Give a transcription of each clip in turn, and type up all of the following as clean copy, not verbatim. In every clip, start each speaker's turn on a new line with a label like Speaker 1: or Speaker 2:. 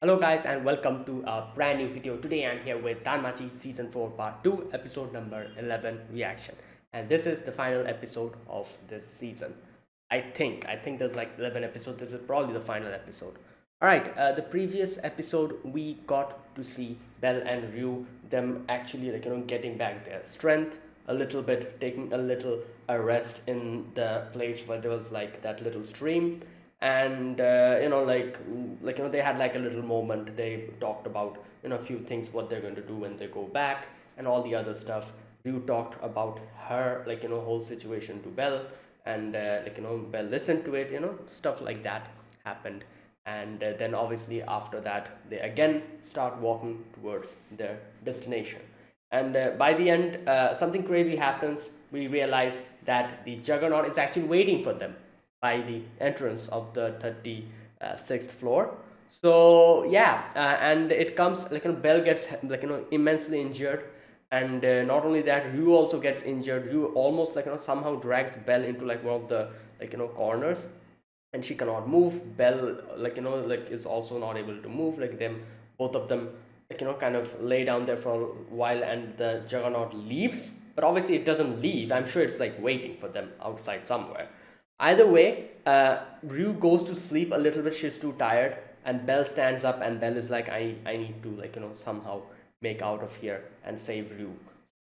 Speaker 1: Hello guys and welcome to a brand new video. Today I'm here with Danmachi Season 4 Part 2 episode number 11 reaction. And this is the final episode of this season. I think there's like 11 episodes. This is probably the final episode. Alright, the previous episode we got to see Belle and Ryu them actually getting back their strength a little bit, taking a little rest in the place where there was like that little stream, and they had like a little moment. They talked about a few things, what they're going to do when they go back and all the other stuff. Ryu talked about her whole situation to Belle, and Belle listened to it, stuff like that happened. And then obviously after that they again start walking towards their destination, and by the end something crazy happens. We realize that the Juggernaut is actually waiting for them by the entrance of the 36th floor. So yeah, and it comes Belle gets immensely injured, and not only that, Ryu also gets injured. Ryu almost somehow drags Belle into like one of the corners, and she cannot move. Belle is also not able to move. Like them, both of them kind of lay down there for a while, and the Juggernaut leaves. But obviously it doesn't leave. I'm sure it's like waiting for them outside somewhere. Either way, Ryu goes to sleep a little bit. She's too tired, and Belle stands up, and Belle is like, I need to somehow make out of here and save Ryu.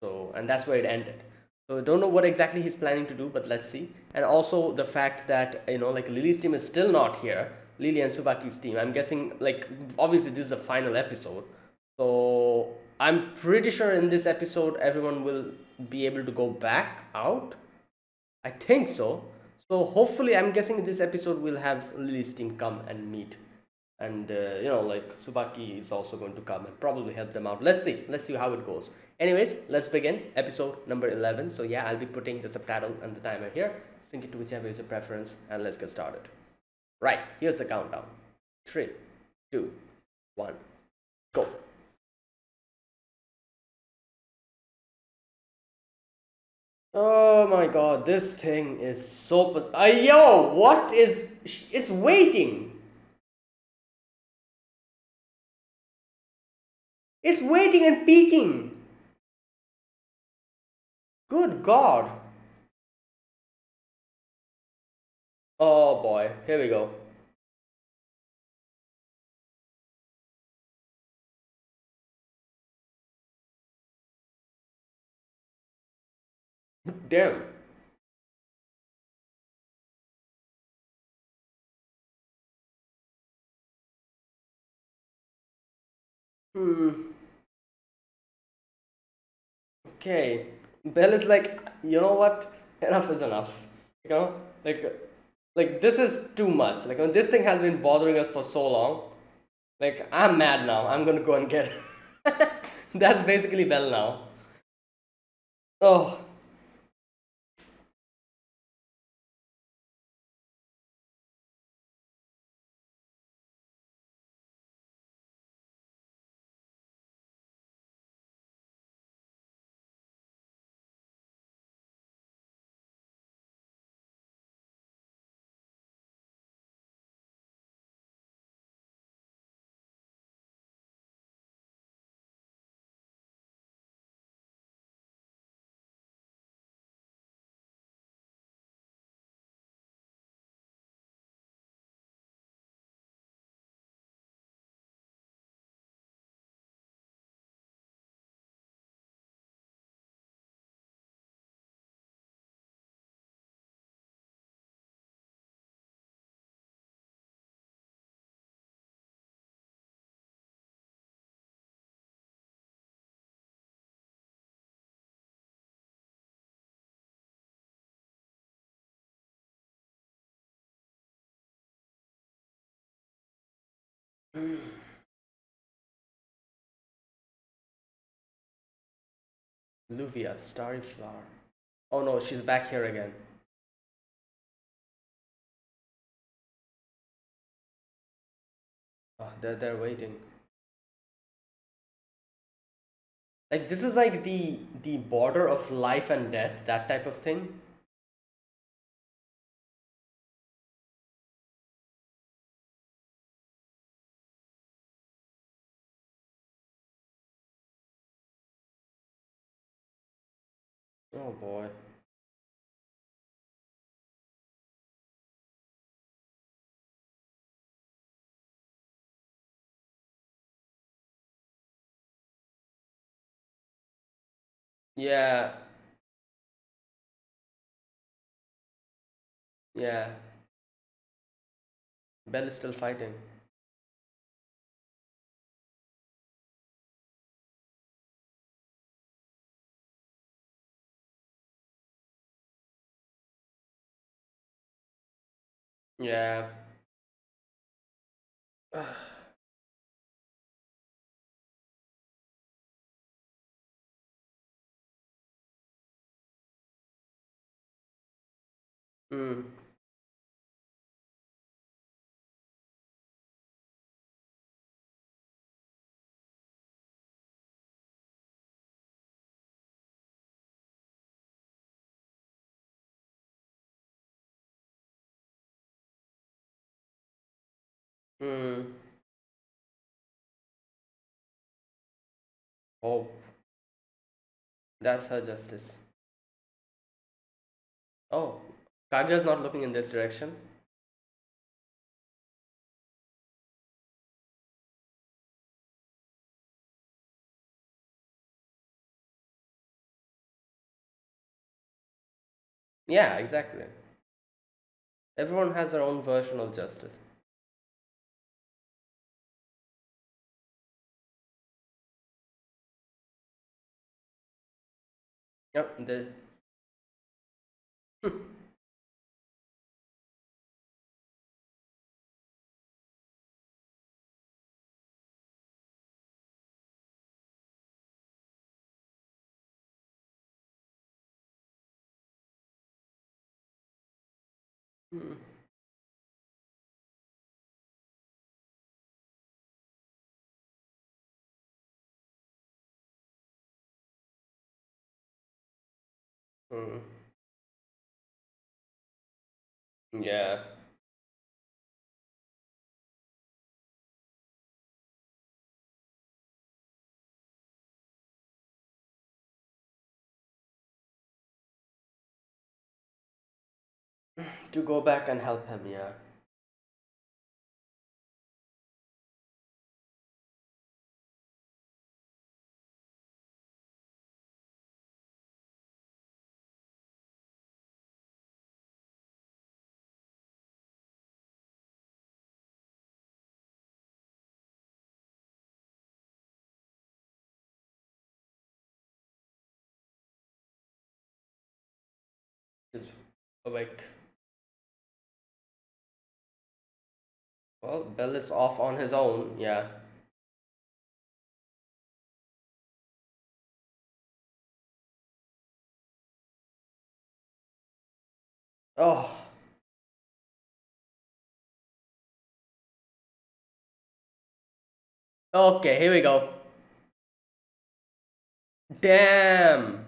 Speaker 1: So, and that's where it ended. So I don't know what exactly he's planning to do, but let's see. And also the fact that Lily's team is still not here. Lily and Subaki's team. I'm guessing obviously this is the final episode, so I'm pretty sure in this episode everyone will be able to go back out. I think so. So hopefully, I'm guessing this episode will have Lily's team come and meet, and Subaki is also going to come and probably help them out. Let's see. Let's see how it goes. Anyways, let's begin episode number 11. So yeah, I'll be putting the subtitle and the timer here. Sync it to whichever is your preference, and let's get started. Right, here's the countdown. 3, 2, 1, go. Oh my god, this thing is so. Yo, what is. It's waiting! It's waiting and peeking! Good god! Oh boy, here we go. Damn. Hmm. Okay. Bell is like, you know what? Enough is enough. You know? Like this is too much. Like when this thing has been bothering us for so long. Like I'm mad now. I'm gonna go and get. That's basically Bell now. Oh. Luvia, starry flower. Oh no, she's back here again. Oh, they're waiting. Like this is like the border of life and death, that type of thing. Oh boy. Yeah, yeah. Bell is still fighting. Yeah. Mm. Mm. Oh, that's her justice. Oh, Kaguya's not looking in this direction. Yeah, exactly. Everyone has their own version of justice. Yep, the Hmm. Hmm. Yeah. To go back and help him, yeah. He's awake. Well, Bell is off on his own, yeah. Oh, okay, here we go. Damn.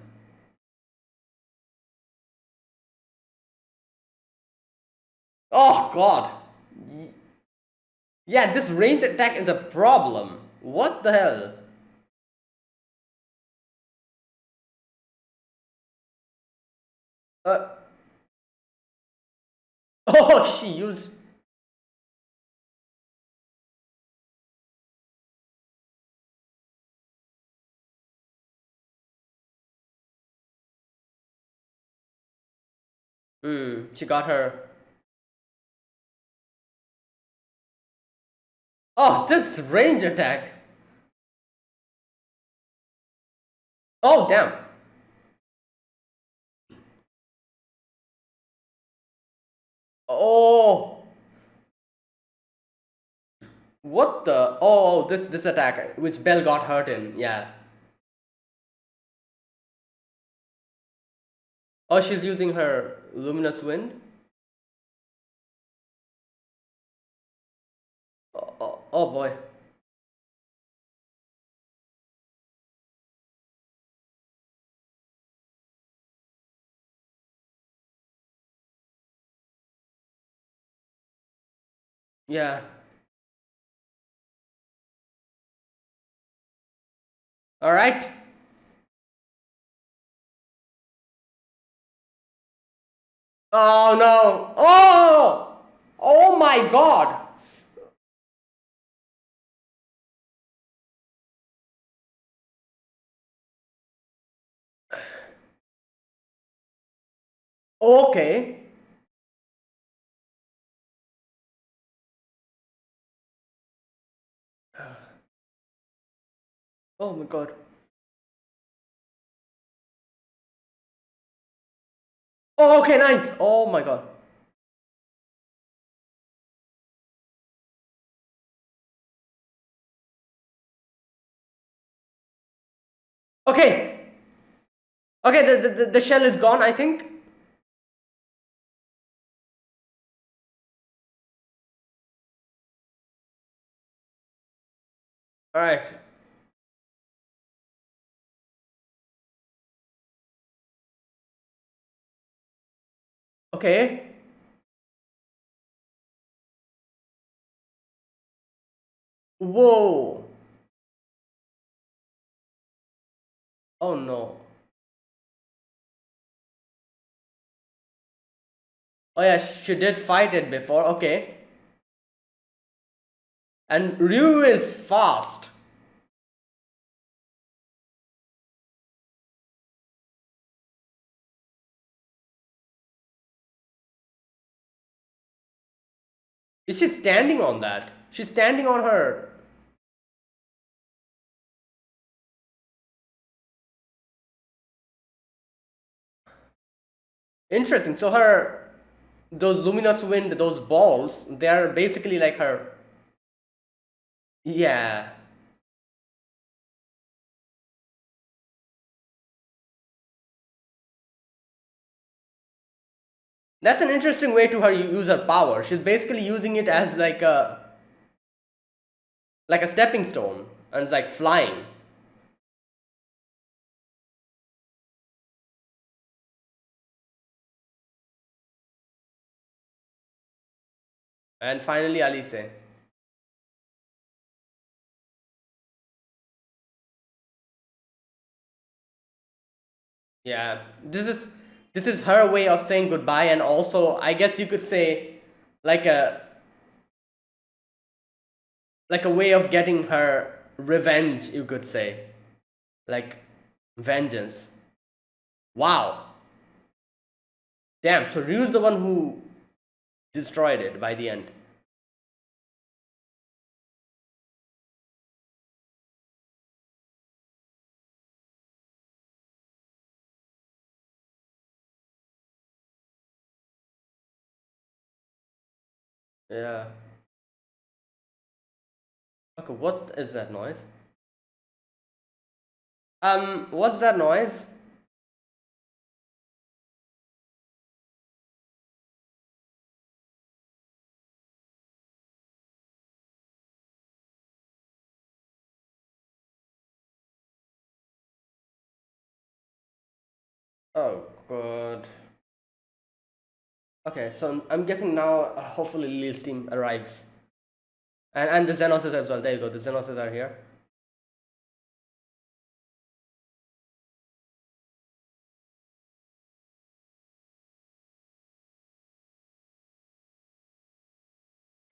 Speaker 1: Oh, God. Yeah, this range attack is a problem. What the hell? Uh, oh, she used. She got her. Oh, this range attack. Oh, damn. Oh, what the? Oh, this attack, which Bell got hurt in. Yeah. Oh, she's using her luminous wind. Oh boy. Yeah. All right. Oh no! Oh! Oh my god! Okay. Oh my god. Oh, okay, nice. Oh my god. Okay. Okay, the shell is gone, I think. Alright. Okay. Whoa. Oh no. Oh yeah, she did fight it before. Okay. And Ryu is fast. Is she standing on that? She's standing on her. Interesting. So her those luminous wind, those balls, they are basically like her. Yeah. That's an interesting way to her use her power. She's basically using it as like a stepping stone and it's like flying. And finally Alice. Yeah. This is her way of saying goodbye and also I guess you could say like a way of getting her revenge, you could say. Like vengeance. Wow. Damn, so Ryu's the one who destroyed it by the end. Yeah. Okay, what is that noise? What's that noise? Oh god. Okay, so I'm guessing now hopefully Lil's team arrives. And the Xenoses as well. There you go, the Xenoses are here.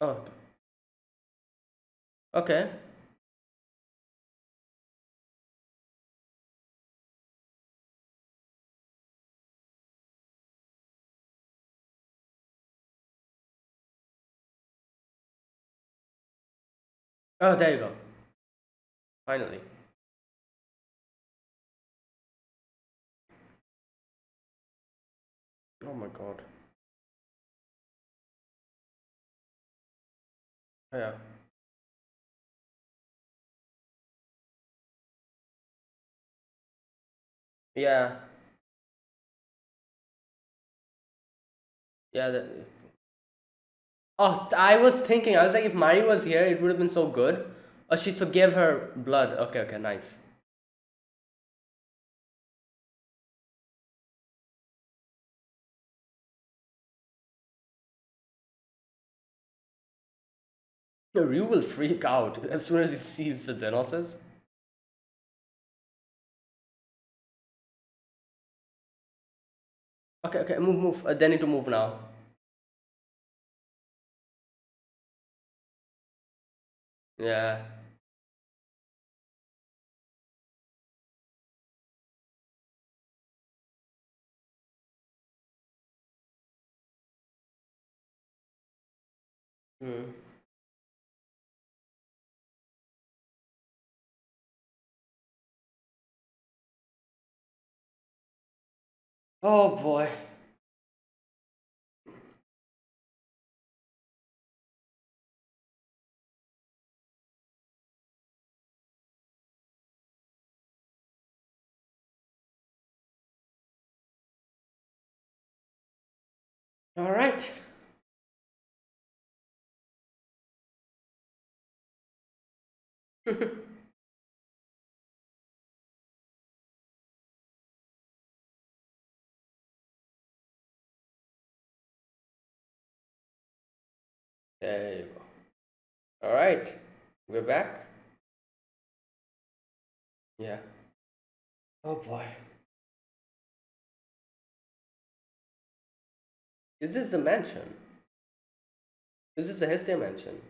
Speaker 1: Oh, okay. Oh, there you go. Finally. Oh my god. Oh, yeah. Yeah. Yeah. Oh, I was thinking, I was like, if Mari was here, it would have been so good. Oh, she forgave her blood. Okay, okay, nice. No, Ryu will freak out as soon as he sees the Xenoses. Okay, okay, move, move. They need to move now. Yeah. Hmm. Oh boy. All right. There you go. All right. We're back. Yeah. Oh boy. Is this a mansion? Is this a Hestia mansion?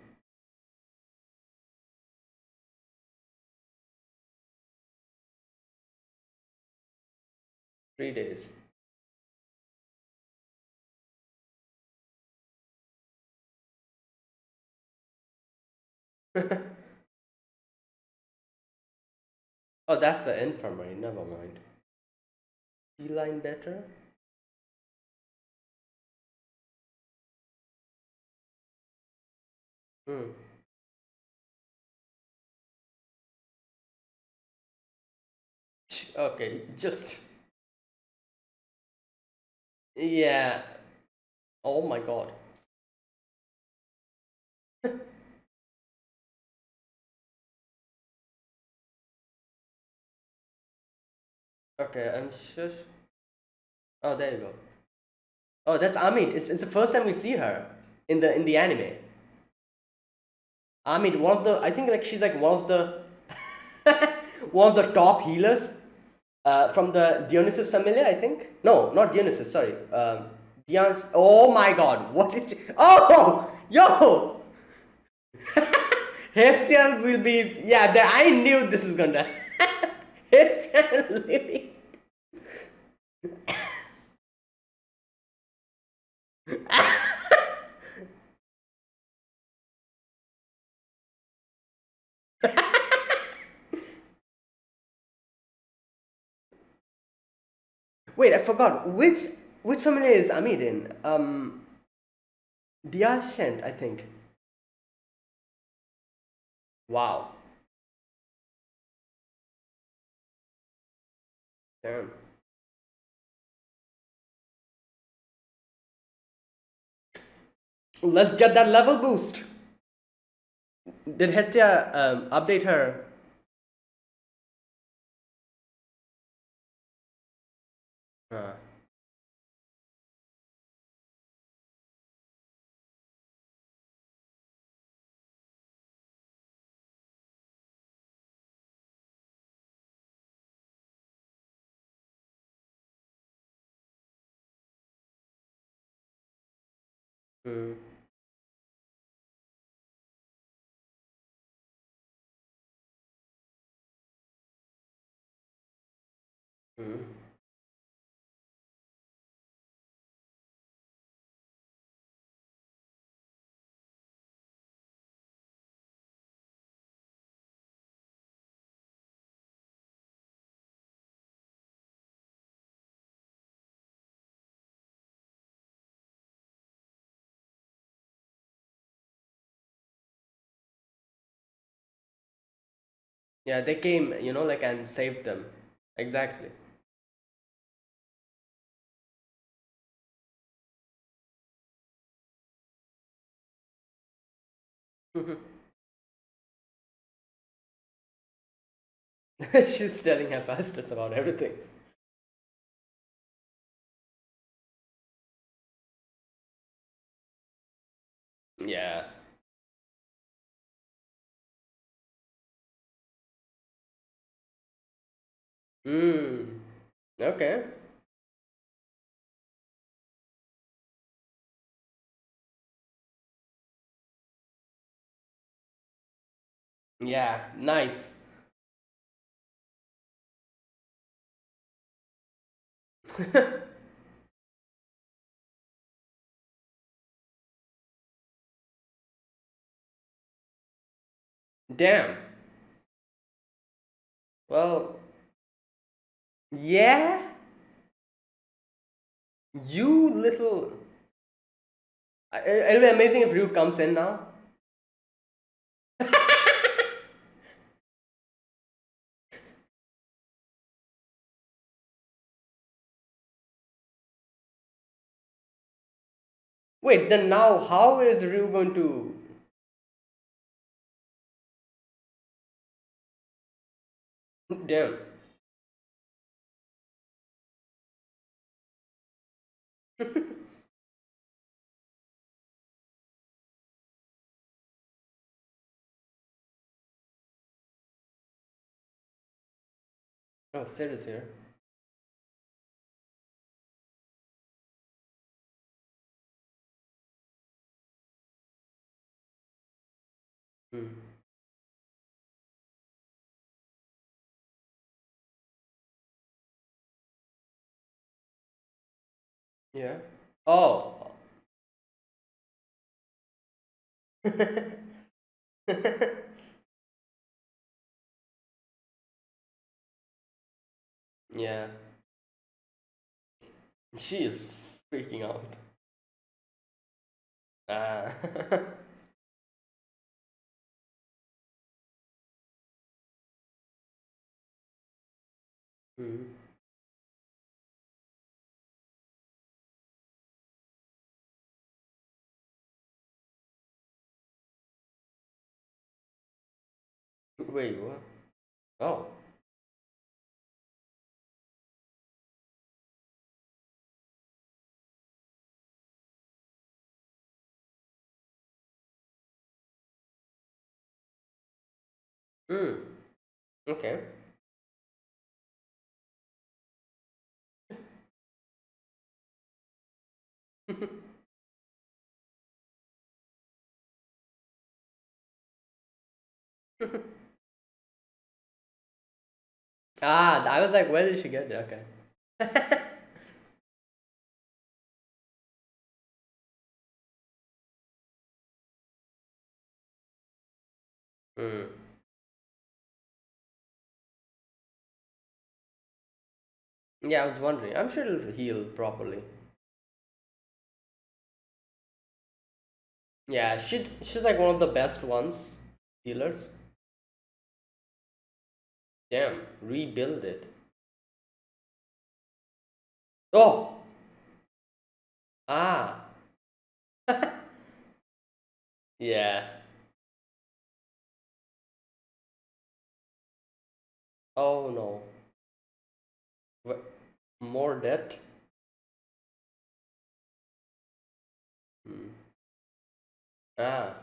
Speaker 1: 3 days. Oh, that's the infirmary. Never mind. Beeline better? Hmm. Okay, just. Yeah. Oh my god. Okay, I'm sure. Oh, there you go. Oh, that's Amit. It's the first time we see her in the anime. Amit, one of the I think like she's like one of the one of the top healers from the Dionysus family. I think no, not Dionysus. Sorry, Dion. Oh my God, what is? Oh, yo, Hestia will be. Yeah, I knew this is gonna. Hestia and Lily. Wait, I forgot which family is Amit in? Diashent, I think. Wow. Damn. Let's get that level boost. Did Hestia update her? Uh, mm, mm. Yeah, they came, like and saved them. Exactly. She's telling her pastors about everything. Yeah. Mm. Okay. Yeah, nice. Damn. Well, yeah. You little. It'll be amazing if Ryu comes in now. Wait, then now how is Ryu going to? Damn. Oh, serious here. Hmm. Yeah. Oh. Yeah. She is freaking out. Ah. Hmm. Wait, what? Oh. Hmm. Okay. Ah, I was like, where did she get it? Okay. Hmm. Yeah, I was wondering. I'm sure it'll heal properly. Yeah, she's like one of the best ones. Healers. Damn, rebuild it. Oh! Ah! Yeah. Oh no. More debt? Hmm. Ah.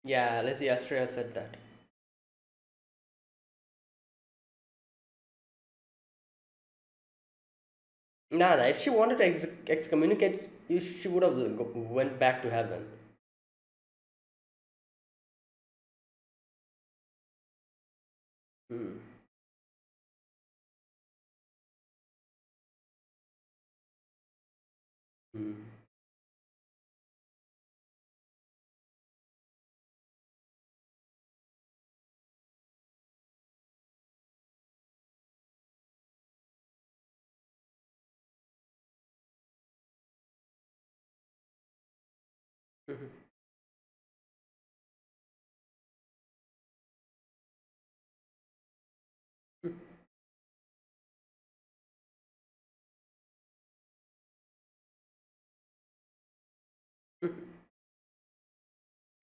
Speaker 1: Yeah, Lizzie Astrea said that. Nah, nah, if she wanted to excommunicate you, she would have went back to heaven. Hmm. Hmm.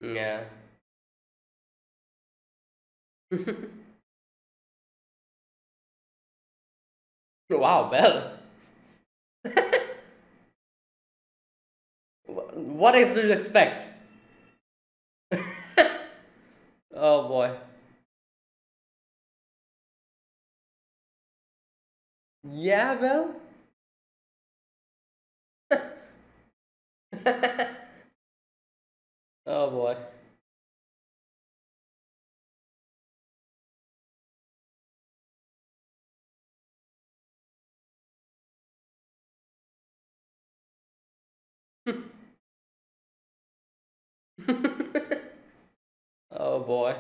Speaker 1: Yeah. Wow, well. What else do you expect? Oh boy. Yeah, well. Oh boy. Oh boy.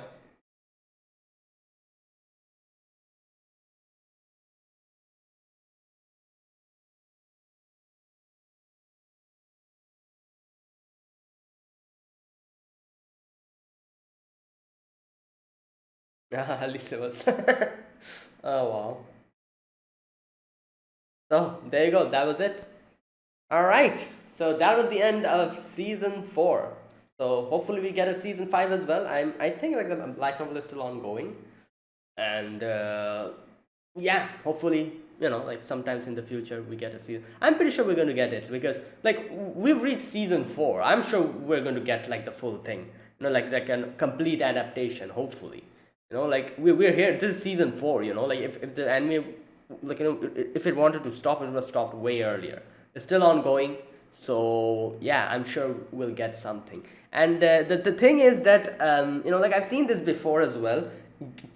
Speaker 1: At least it was. Oh wow. So there you go. That was it. All right. So that was the end of season four. So hopefully we get a season five as well. I think like the Black Novel is still ongoing, and yeah, hopefully like sometimes in the future we get a season. I'm pretty sure we're going to get it because like we've reached season four. I'm sure we're going to get like the full thing. Like a complete adaptation. Hopefully, like we're here. This is season four. Like if the anime like if it wanted to stop, it would have stopped way earlier. It's still ongoing, so yeah, I'm sure we'll get something. And the thing is that like I've seen this before as well.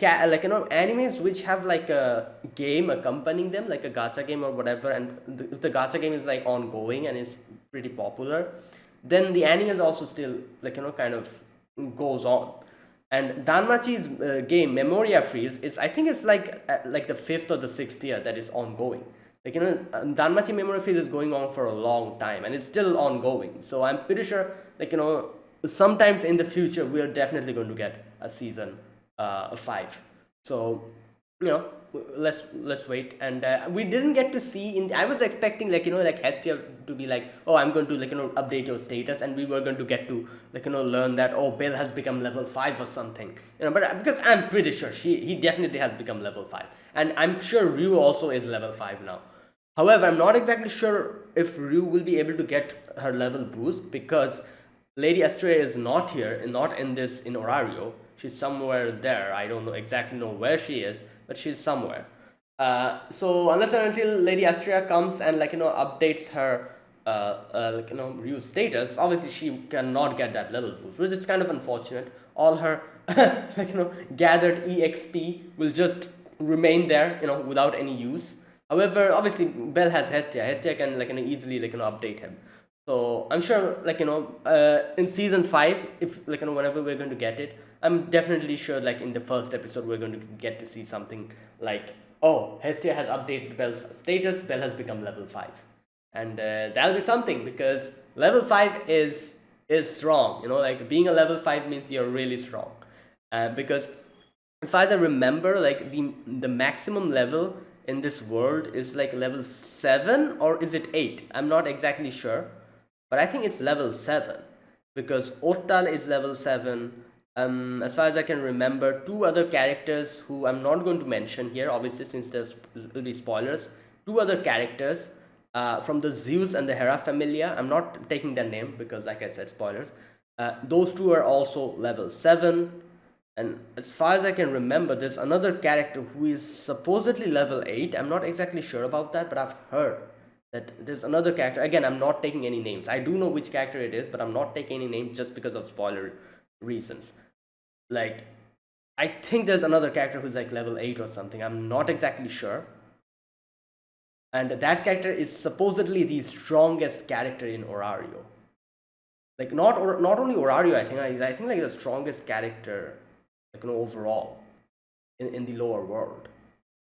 Speaker 1: Like animes which have like a game accompanying them, like a gacha game or whatever, and if the gacha game is like ongoing and is pretty popular, then the anime is also still like kind of goes on. And Danmachi's game Memoria Freeze is, I think it's like the fifth or the sixth year that is ongoing. Like Danmachi Memoria Freeze is going on for a long time and it's still ongoing. So I'm pretty sure like sometimes in the future we're definitely going to get a season five. So you know let's wait. And we didn't get to see in. I was expecting like like Hestia to be like, oh, I'm going to like update your status, and we were going to get to like learn that, oh, Bill has become level 5 or something. But because I'm pretty sure he definitely has become level 5, and I'm sure Ryu also is level 5 now. However, I'm not exactly sure if Ryu will be able to get her level boost because Lady Astrea is not here, not in this in Orario. She's somewhere there. I don't know exactly know where she is, but she's somewhere. So unless and until Lady Astrea comes and like updates her like Ryu's status, obviously she cannot get that level boost, which is kind of unfortunate. All her like gathered EXP will just remain there, without any use. However, obviously Bell has Hestia. Hestia can like easily like update him. So I'm sure like in season 5, if like whenever we're going to get it, I'm definitely sure like in the first episode we're going to get to see something like, oh, Hestia has updated Bell's status, Bell has become level 5. And that'll be something because level 5 is strong. Like being a level 5 means you're really strong. Because as far as I remember, like the maximum level in this world is like level 7, or is it 8? I'm not exactly sure, but I think it's level 7 because Otal is level 7. As far as I can remember, two other characters who I'm not going to mention here, obviously, since there's will be spoilers. Two other characters from the Zeus and the Hera Familia. I'm not taking their name because, like I said, spoilers. Those two are also level 7. And as far as I can remember, there's another character who is supposedly level 8. I'm not exactly sure about that, but I've heard that there's another character. Again, I'm not taking any names. I do know which character it is, but I'm not taking any names just because of spoiler reasons. Like, I think there's another character who's like level 8 or something. I'm not exactly sure. And that character is supposedly the strongest character in Orario. Like, not only Orario, I think like the strongest character like overall in the lower world,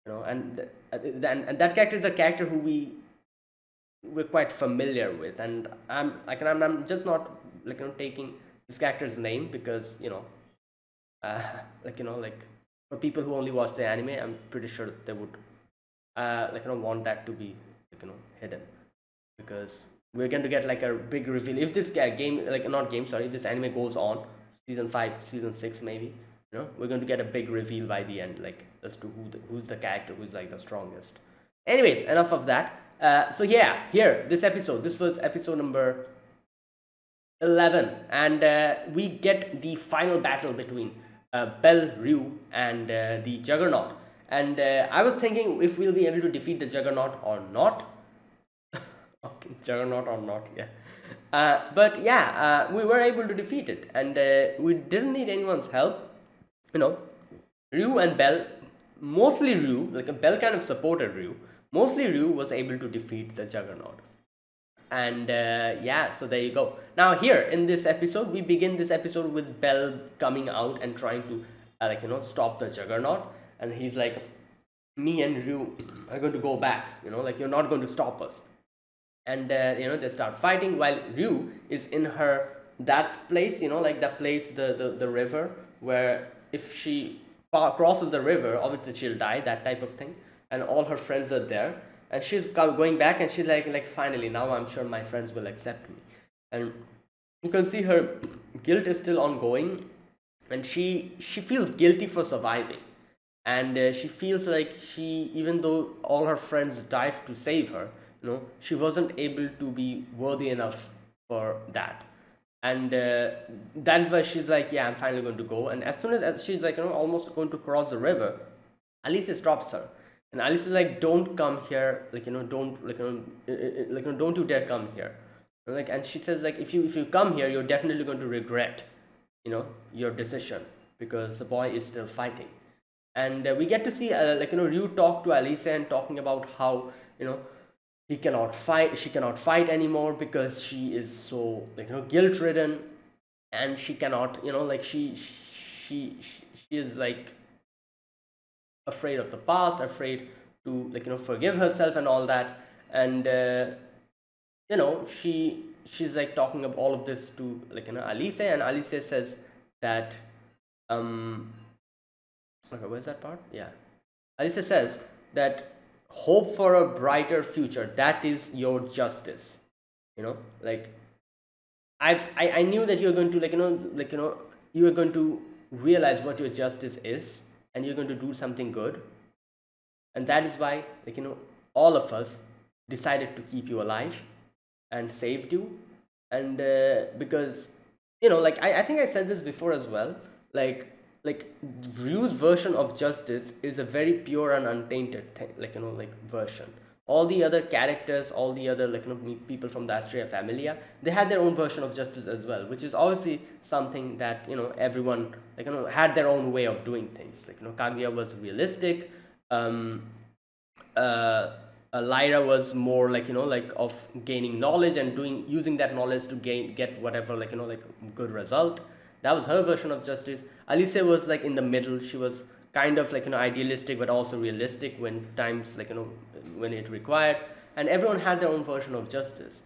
Speaker 1: and that character is a character who we're quite familiar with, and I'm just not like taking this character's name because like for people who only watch the anime, I'm pretty sure they would want that to be hidden because we're going to get like a big reveal if this game like not game sorry if this anime goes on season 5, season 6 maybe. We're going to get a big reveal by the end, like as to who's the character who's like the strongest. Anyways, enough of that. So yeah, here this was episode number 11, and we get the final battle between Bell, Ryu, and the Juggernaut. And I was thinking if we'll be able to defeat the Juggernaut or not. Okay, Juggernaut or not, yeah. But yeah, we were able to defeat it, and we didn't need anyone's help. You know, Ryu and Bell, mostly Ryu, like Bell kind of supported Ryu. Mostly Ryu was able to defeat the Juggernaut. And yeah, so there you go. Now here in this episode, we begin this episode with Bell coming out and trying to stop the Juggernaut, and he's like, me and Ryu are going to go back. Like you're not going to stop us. And they start fighting while Ryu is in her that place, like that place, the river where if she crosses the river, obviously she'll die, that type of thing. And all her friends are there, and she's going back, and she's like finally now I'm sure my friends will accept me. And you can see her guilt is still ongoing, and she feels guilty for surviving. And she feels like even though all her friends died to save her, she wasn't able to be worthy enough for that. And that is why she's like, yeah, I'm finally going to go. And as soon as she's like almost going to cross the river, Alice stops her. And Alice is like, don't come here, don't don't you dare come here. And she says like, if you come here, you're definitely going to regret your decision, because the boy is still fighting. And we get to see Ryu talk to Alice and talking about how she cannot fight anymore because she is so guilt ridden, and she cannot she is like afraid of the past, afraid to forgive herself and all that. And she's like talking about all of this to Alice, and Alice says that okay, where's that part? Yeah, Alice says that hope for a brighter future, that is your justice. Like I knew that you're going to you are going to realize what your justice is, and you're going to do something good. And that is why all of us decided to keep you alive and saved you. And because I think I said this before as well, like Ryu's version of justice is a very pure and untainted thing, version. All the other characters, all the other people from the Astrea Familia, they had their own version of justice as well, which is obviously something that everyone had their own way of doing things. Kaguya was realistic. Lyra was more of gaining knowledge and using that knowledge to get whatever good result. That was her version of justice. Alice was in the middle. She was kind of idealistic but also realistic when times when it required. And everyone had their own version of justice.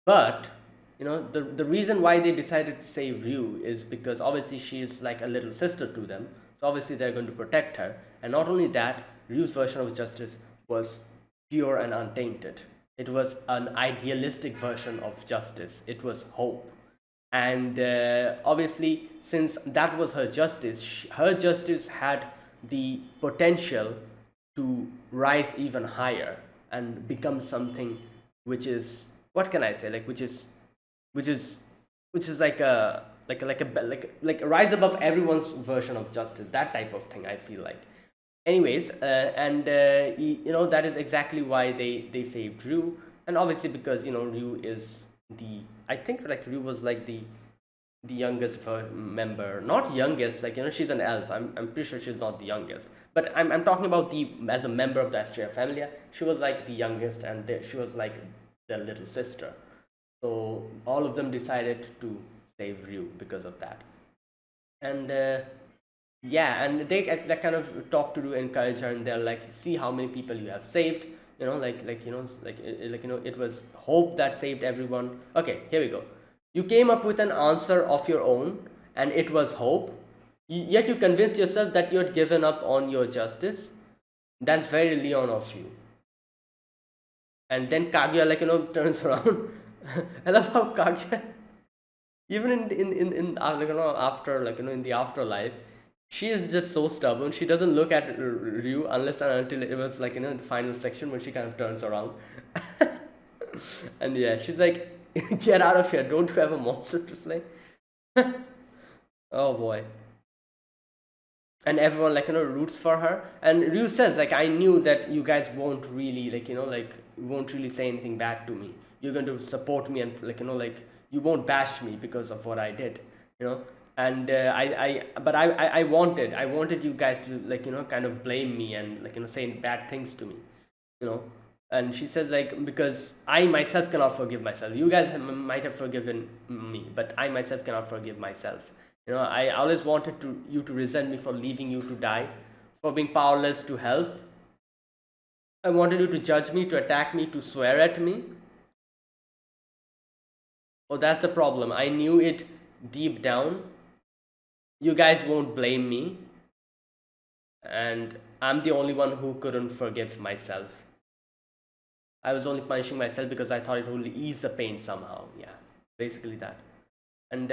Speaker 1: But the reason why they decided to save Ryu is because obviously she is like a little sister to them. So obviously they're going to protect her. And not only that, Ryu's version of justice was pure and untainted. It was an idealistic version of justice. It was hope. And obviously, since that was her justice had the potential to rise even higher and become something which is, what can I say, which is like a rise above everyone's version of justice, that type of thing, I feel like. Anyways, and that is exactly why they saved Ryu. And obviously because Ryu is I think Ryu was the youngest member, not youngest, she's an elf. I'm pretty sure she's not the youngest, but I'm talking about as a member of the Astrea Familia, she was the youngest, and she was the little sister. So all of them decided to save Ryu because of that. And yeah, and they kind of talk to Ryu, encourage her, and they're like, see how many people you have saved. It was hope that saved everyone. Okay, here we go. You came up with an answer of your own, and it was hope. Yet you convinced yourself that you had given up on your justice. That's very Leon of you. And then Kaguya turns around. I love how Kaguya, even in after in the afterlife, she is just so stubborn. She doesn't look at Ryu unless and until it was the final section when she kind of turns around. And yeah, she's like, get out of here, don't you have a monster to slay? Oh boy. And everyone roots for her, and Ryu says I knew that you guys won't really won't really say anything bad to me. you're going to support me, and like you won't bash me because of what I did, you know. And but I wanted you guys to kind of blame me and saying bad things to me, you know. And she said, like, because I myself cannot forgive myself. You guys might have forgiven me, but I myself cannot forgive myself. You know, I always wanted you to resent me for leaving you to die, for being powerless to help. I wanted you to judge me, to attack me, to swear at me. Oh, that's the problem. I knew it deep down. You guys won't blame me, and I'm the only one who couldn't forgive myself. I was only punishing myself because I thought it would ease the pain somehow. Yeah, basically that. And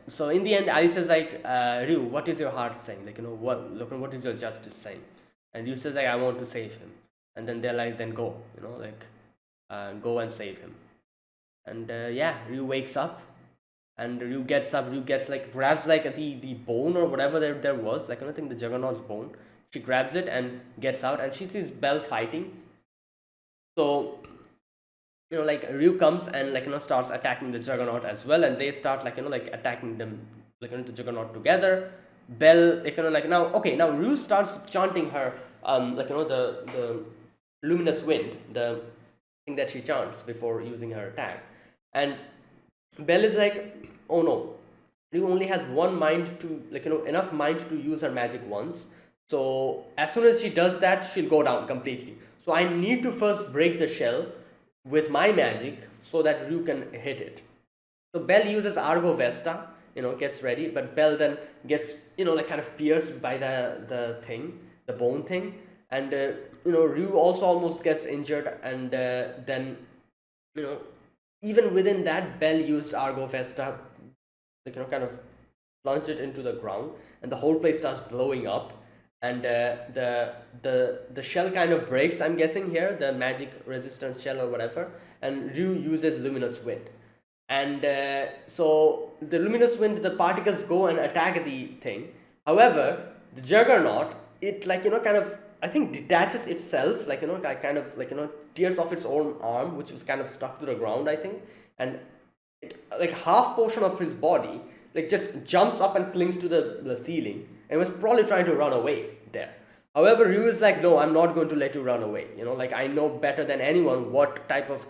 Speaker 1: so in the end, Ali says, like, Ryu, what is your heart saying? Like, what is your justice saying? And Ryu says, like, I want to save him. And then they're like, then go, like, go and save him. And yeah, Ryu wakes up, and Ryu gets up. Ryu gets, like, grabs, like, the bone or whatever there was, like, I don't think the Juggernaut's bone. She grabs it and gets out, and she sees Bell fighting. So like, Ryu comes and starts attacking the Juggernaut as well, and they start like attacking them, the Juggernaut together. Bell, now Ryu starts chanting her the luminous wind, the thing that she chants before using her attack. And Bell is like, oh no, Ryu only has one mind to enough mind to use her magic once. So as soon as she does that, she'll go down completely. So I need to first break the shell with my magic so that Ryu can hit it. So Bell uses Argo Vesta, gets ready, but Bell then gets, like, kind of pierced by the thing, the bone thing, and Ryu also almost gets injured, and then even within that, Bell used Argo Vesta, kind of plunge it into the ground, and the whole place starts blowing up, and the shell kind of breaks, I'm guessing here, the magic resistance shell or whatever, and Ryu uses luminous wind. And so the luminous wind, the particles go and attack the thing. However, the Juggernaut, it kind of, I think, detaches itself, kind of tears off its own arm, which was kind of stuck to the ground, I think, and like half portion of his body just jumps up and clings to the ceiling, and was probably trying to run away there. However, Ryu is like, no, I'm not going to let you run away. Like, I know better than anyone what type of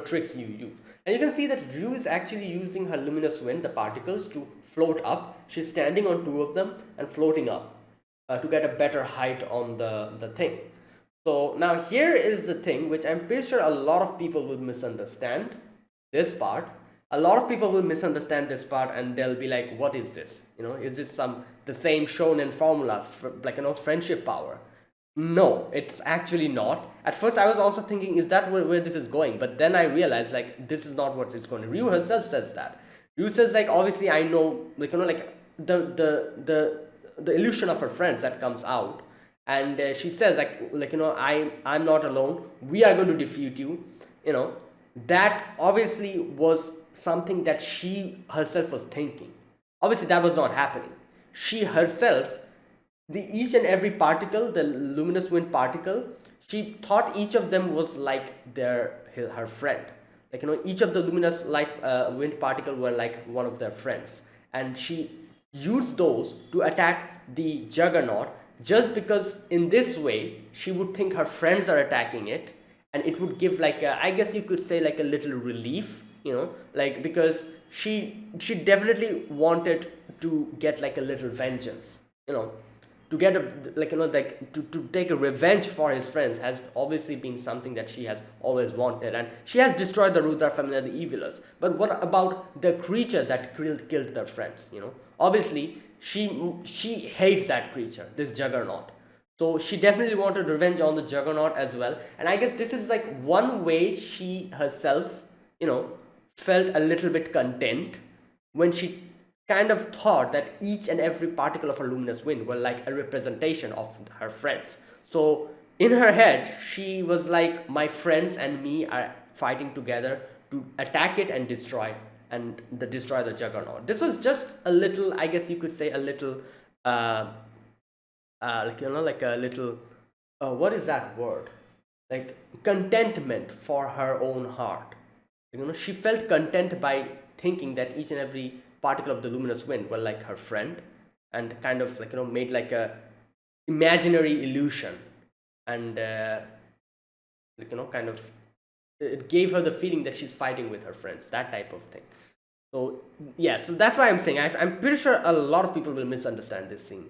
Speaker 1: tricks you use. And you can see that Ryu is actually using her luminous wind, the particles, to float up. She's standing on two of them and floating up to get a better height on the thing. So now here is the thing which I'm pretty sure a lot of people will misunderstand this part. A lot of people will misunderstand this part, and they'll be like, what is this? Is this the same shonen formula, friendship power? No, it's actually not. At first I was also thinking, is that where this is going? But then I realized, like, this is not what it's going. Ryu herself says that. Ryu says, like, obviously I know, the illusion of her friends that comes out, and she says, I'm not alone, we are going to defeat you. That obviously was something that she herself was thinking. Obviously that was not happening. She herself, each and every particle, the luminous wind particle, she thought each of them was like her friend. Each of the luminous light wind particle were like one of their friends, and she used those to attack the Juggernaut, just because in this way she would think her friends are attacking it, and it would give, like, I guess you could say, like, a little relief, because she definitely wanted to get, like, a little vengeance, to get to take a revenge for his friends has obviously been something that she has always wanted, and she has destroyed the Rudra family, the Evilers. But what about the creature that killed their friends? Obviously she hates that creature, this Juggernaut. So she definitely wanted revenge on the Juggernaut as well. And I guess this is, like, one way she herself, felt a little bit content when she kind of thought that each and every particle of her luminous wind were like a representation of her friends. So in her head, she was like, my friends and me are fighting together to attack it and destroy the Juggernaut. This was just a little, I guess you could say, a little like a little what is that word, like, contentment for her own heart, she felt content by thinking that each and every particle of the luminous wind were like her friend, and kind of like made like a imaginary illusion, and kind of it gave her the feeling that she's fighting with her friends, that type of thing. So yeah, so that's why I'm saying I'm pretty sure a lot of people will misunderstand this scene,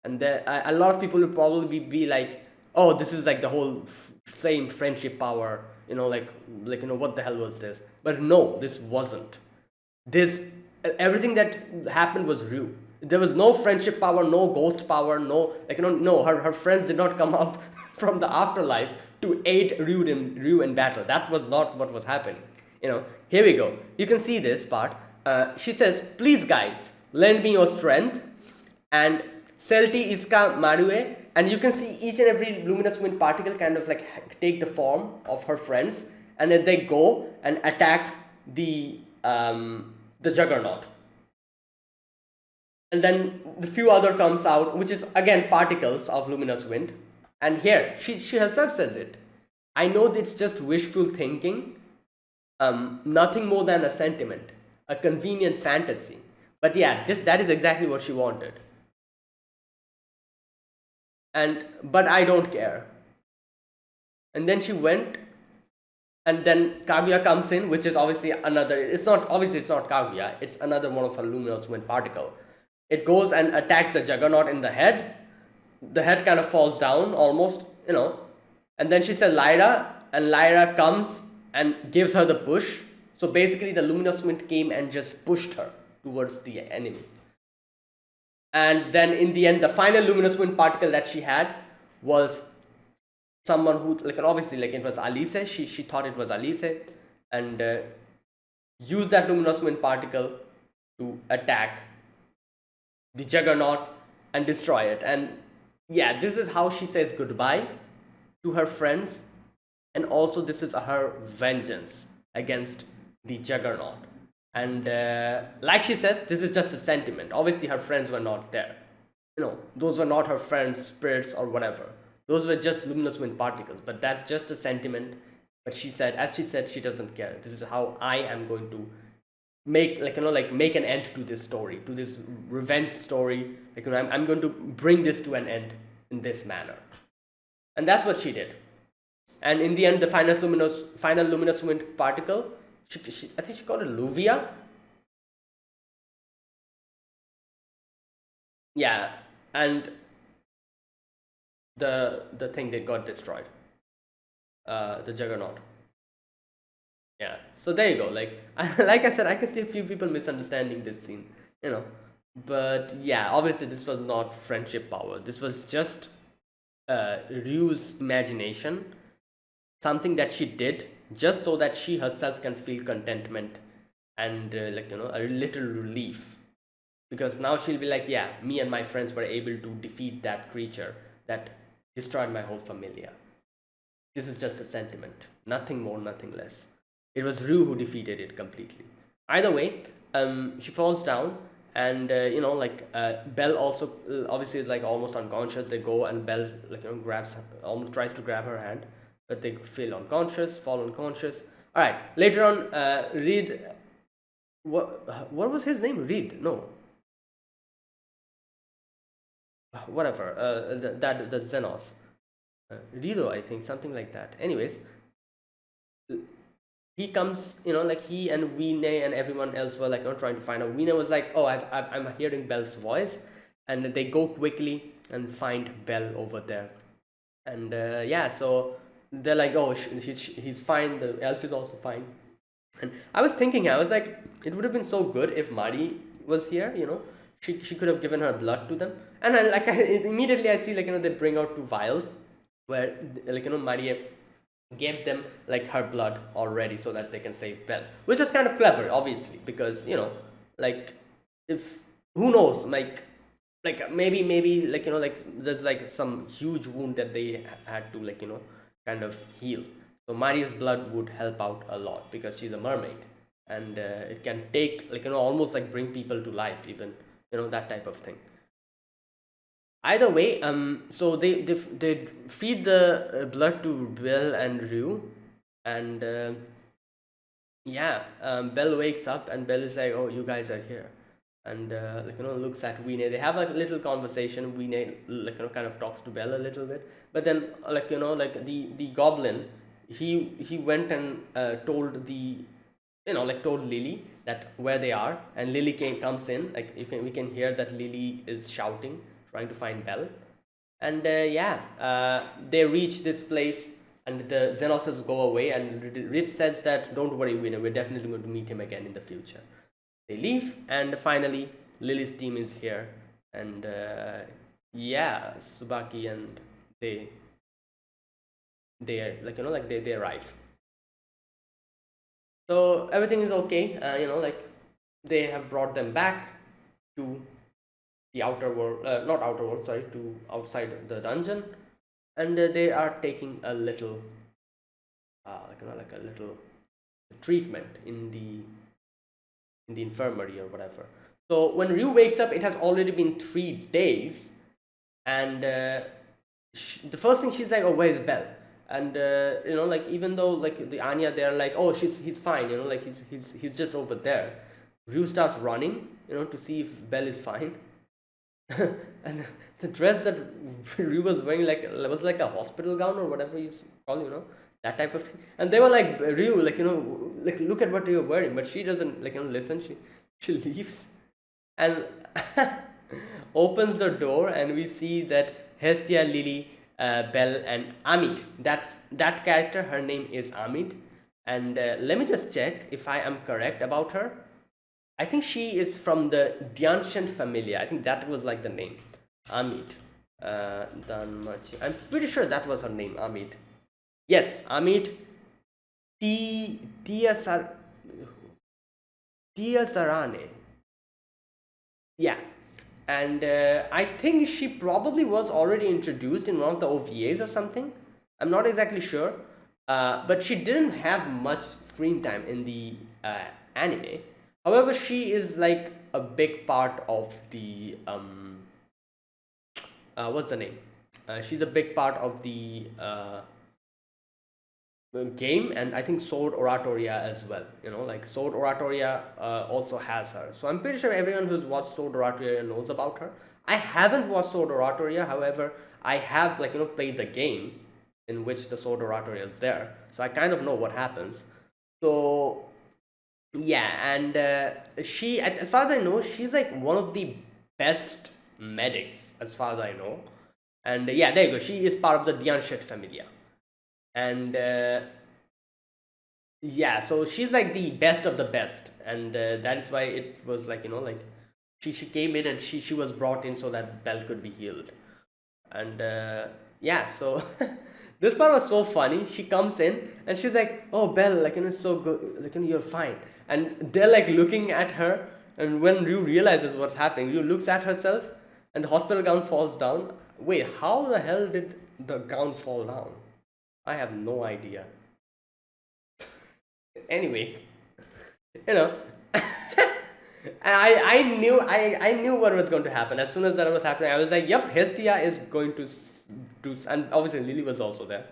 Speaker 1: and there a lot of people will probably be like, oh, this is like the whole same friendship power, what the hell was this? But no, this wasn't. This everything that happened was real. There was no friendship power, no ghost power, no no, her friends did not come up from the afterlife to aid Ryu in battle. That was not what was happening. Here we go. You can see this part. She says, "Please, guys, lend me your strength." And Celti Iska Marue, and you can see each and every luminous wind particle kind of like take the form of her friends, and then they go and attack the juggernaut. And then the few other comes out, which is again particles of luminous wind. And here she herself says it. I know that it's just wishful thinking, nothing more than a sentiment, a convenient fantasy. But yeah, that is exactly what she wanted. But I don't care. And then she went, and then Kaguya comes in, which is obviously another. It's not Kaguya. It's another one of her luminous wind particle. It goes and attacks the juggernaut in the head. The head kind of falls down almost, and then she says Lyra, and Lyra comes and gives her the push. So basically the luminous wind came and just pushed her towards the enemy. And then in the end, the final luminous wind particle that she had was someone who, obviously, it was Alice. She thought it was Alice, and used that luminous wind particle to attack the juggernaut and destroy it. And yeah, this is how she says goodbye to her friends, and also this is her vengeance against the juggernaut. And like she says, this is just a sentiment. Obviously her friends were not there, those were not her friends, spirits or whatever. Those were just luminous wind particles, but that's just a sentiment. But she said, she doesn't care. This is how I am going to make make an end to this story, to this revenge story. I'm going to bring this to an end in this manner. And that's what she did. And in the end, the final luminous wind particle, I think she called it Luvia. Yeah, and the thing, they got destroyed, the juggernaut. Yeah, so there you go. Like I said, I can see a few people misunderstanding this scene, but yeah, obviously this was not friendship power. This was just Ryu's imagination, something that she did just so that she herself can feel contentment and a little relief, because now she'll be like, yeah, me and my friends were able to defeat that creature that destroyed my whole familia. This is just a sentiment, nothing more, nothing less. It was Ryu who defeated it completely. Either way, she falls down, and Belle also obviously is almost unconscious. They go, and Belle grabs, almost tries to grab her hand, but they fall unconscious. All right, later on, Reed, what was his name? Reed? No, whatever. The Xenos, Rido, I think, something like that. Anyways, he comes, he and Wine and everyone else were trying to find out. Wine was like, oh, I'm hearing Belle's voice, and they go quickly and find Belle over there. And yeah, so they're like, oh, he's fine. The elf is also fine. And I was thinking, I was like, it would have been so good if Mari was here. She could have given her blood to them. And immediately I see they bring out 2 vials where Mari gave them her blood already so that they can save Belle, which is kind of clever, obviously, because if who knows, maybe there's some huge wound that they had to kind of heal. So Maria's blood would help out a lot because she's a mermaid, and it can take almost bring people to life, even that type of thing. Either way, so they feed the blood to Belle and Ryu, and Yeah, Belle wakes up and Belle is like, "Oh, you guys are here," and looks at Weene. They have like a little conversation. Weene kind of talks to Belle a little bit, but then the goblin, he went and told told Lily that where they are, and Lily comes in. Like we can hear that Lily is shouting, trying to find Belle, and they reach this place, and the Xenoses go away, and Rich says that don't worry, we're definitely going to meet him again in the future. They leave, and finally Lily's team is here, and Tsubaki and they they arrive. So everything is okay. They have brought them back to the outer world, not outer world, sorry, to outside the dungeon, and they are taking a little, like a little treatment in the infirmary or whatever. So when Ryu wakes up, it has already been 3 days, and the first thing she's like, "Oh, where's Belle?" And even though like the Anya, they're like, "Oh, he's fine," like he's just over there. Ryu starts running, to see if Belle is fine, and the dress that Ryu was wearing was like a hospital gown or whatever you call, that type of thing. And they were like, Ryu, like look at what you're wearing, but she doesn't listen. She leaves and opens the door, and we see that Hestia, Lily, Belle, and Amit. That character. Her name is Amit, and let me just check if I am correct about her. I think she is from the Dhyanshan family. I think that was like the name. Amit. Danmachi. I'm pretty sure that was her name, Amit. Yes, Amit Tia Sarane. Yeah. And I think she probably was already introduced in one of the OVAs or something. I'm not exactly sure. But she didn't have much screen time in the anime. However, she is like a big part of the what's the name? She's a big part of the game, and I think Sword Oratoria as well. Like Sword Oratoria also has her. So I'm pretty sure everyone who's watched Sword Oratoria knows about her. I haven't watched Sword Oratoria, however, I have played the game in which the Sword Oratoria is there. So I kind of know what happens. So yeah, and she, as far as I know, she's like one of the best medics, as far as I know. And yeah, there you go. She is part of the Dhyanshan familia, and yeah, so she's like the best of the best, and that is why it was like she came in, and she was brought in so that Belle could be healed, and yeah, so this part was so funny. She comes in and she's like, "Oh, Belle, it's so good, you're fine," and they're like looking at her, and when Ryu realizes what's happening, Ryu looks at herself, and the hospital gown falls down. Wait, how the hell did the gown fall down? I have no idea. Anyways, you know, and I knew what was going to happen. As soon as that was happening, I was like, "Yep, Hestia is going to do," and obviously Lily was also there.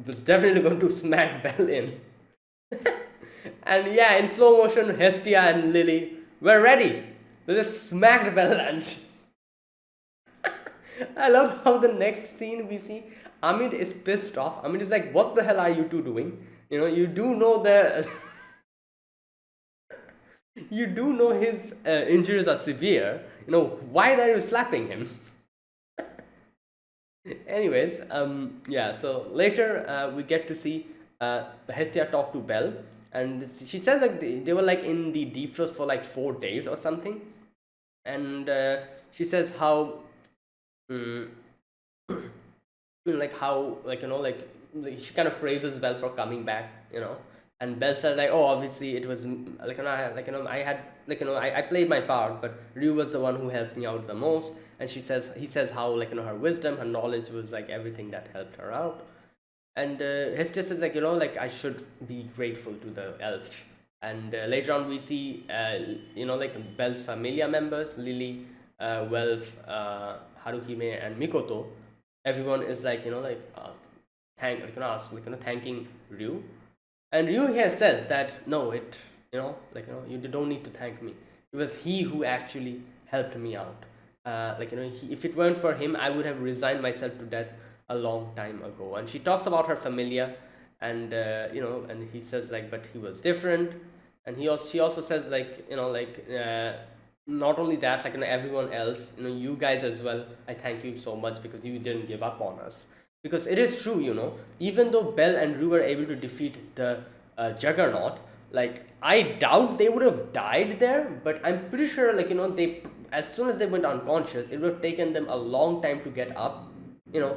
Speaker 1: Was definitely going to smack Belle in. And yeah, in slow motion, Hestia and Lily were ready. They just smacked Belle, and I love how the next scene we see Amit is pissed off. Amit is like, "What the hell are you two doing? You do know the you do know his injuries are severe. Why are you slapping him?" Anyways, yeah. So later, we get to see Hestia talk to Belle, and she says like they were like in the deep frost for like 4 days or something, and she says how, mm, like how she kind of praises Belle for coming back, and Belle says like, "Oh, obviously it was I had I played my part, but Ryu was the one who helped me out the most." And he says how her wisdom, her knowledge was like everything that helped her out. And Hestia says like I should be grateful to the elf. And later on we see like Belle's familia members, Lily, Welf, Haruhime, and Mikoto. Everyone is like thanking Ryu. And Ryu here says that no, you don't need to thank me. It was he who actually helped me out. If it weren't for him, I would have resigned myself to death a long time ago. And she talks about her familia, and and he says like, but he was different. And she also says like, not only that, like, everyone else, you guys as well, I thank you so much because you didn't give up on us. Because it is true, even though Bell and Rue were able to defeat the Juggernaut, like, I doubt they would have died there, but I'm pretty sure, like, they, as soon as they went unconscious, it would have taken them a long time to get up.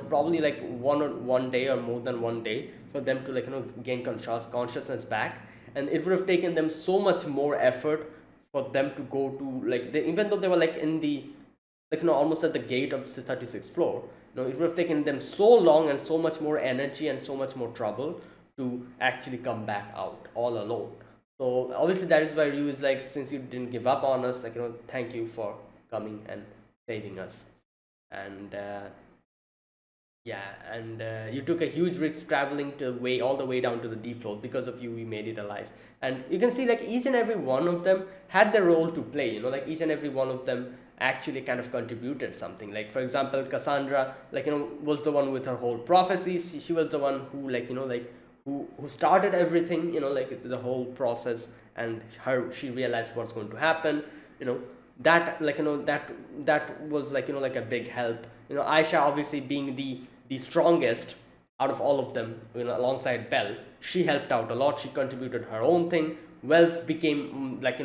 Speaker 1: Probably like one day or more than one day for them to, like, gain consciousness back. And it would have taken them so much more effort for them to go to, like, even though they were like in the, like, almost at the gate of the 36th floor, it would have taken them so long and so much more energy and so much more trouble to actually come back out all alone. So obviously that is why Ryu is like, since you didn't give up on us, like, thank you for coming and saving us. And you took a huge risk traveling all the way down to the deep floor. Because of you, we made it alive. And you can see, like, each and every one of them had their role to play. Like, each and every one of them actually kind of contributed something. Like, for example, Cassandra, like, was the one with her whole prophecies. She was the one who, like, who started everything. Like, the whole process, and she realized what's going to happen. That, like, that was, like, like a big help. Aisha, obviously being the strongest out of all of them, alongside Belle, she helped out a lot. She contributed her own thing. Wells became like,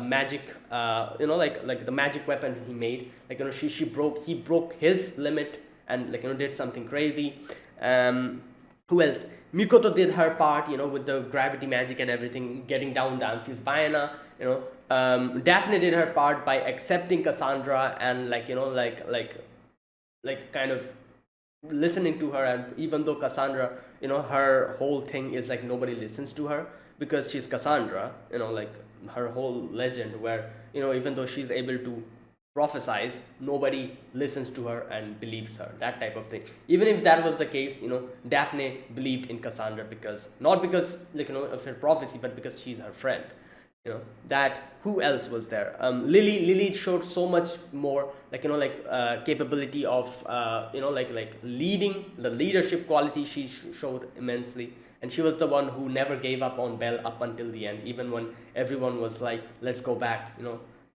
Speaker 1: magic, like the magic weapon he made. Like, he broke his limit and, like, did something crazy. Who else? Mikoto did her part, with the gravity magic and everything, getting down the Amphi's Biana. Daphne did her part by accepting Cassandra and, like, like kind of listening to her. And even though Cassandra, her whole thing is like nobody listens to her because she's Cassandra, like her whole legend where, even though she's able to prophesize, nobody listens to her and believes her, that type of thing. Even if that was the case, Daphne believed in Cassandra because, not because, like, of her prophecy, but because she's her friend. That, who else was there? Lily showed so much more, like, capability of, like leading. The leadership quality she showed immensely, and she was the one who never gave up on Belle up until the end, even when everyone was like, let's go back.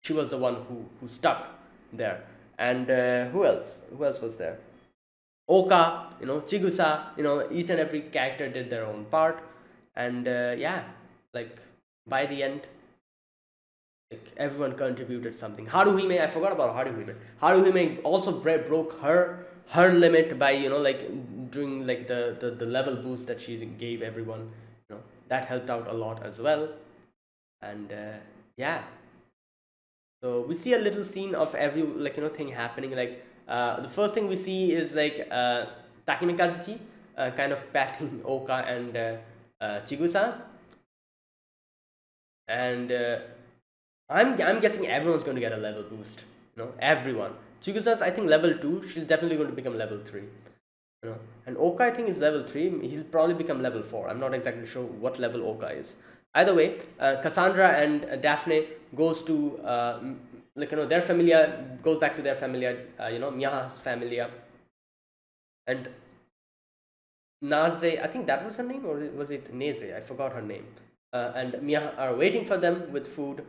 Speaker 1: She was the one who stuck there. And who else was there? Oka, Chigusa, each and every character did their own part. And like, by the end, like, everyone contributed something. Haruhime, I forgot about Haruhime. Haruhime also broke her limit by, like, doing, like, the level boost that she gave everyone. That helped out a lot as well. And so we see a little scene of every, like, thing happening. Like, the first thing we see is, like, Takumi Kazuchi kind of patting Oka and Chigusa. And I'm guessing everyone's going to get a level boost. Everyone. Chigusa's, I think, level 2. She's definitely going to become level 3. And Oka, I think, is level 3. He'll probably become level 4. I'm not exactly sure what level Oka is. Either way, Cassandra and Daphne goes to, like, their familia, goes back to their familia, Miya's familia. And Naze, I think that was her name, or was it Neze? I forgot her name. And Mia are waiting for them with food.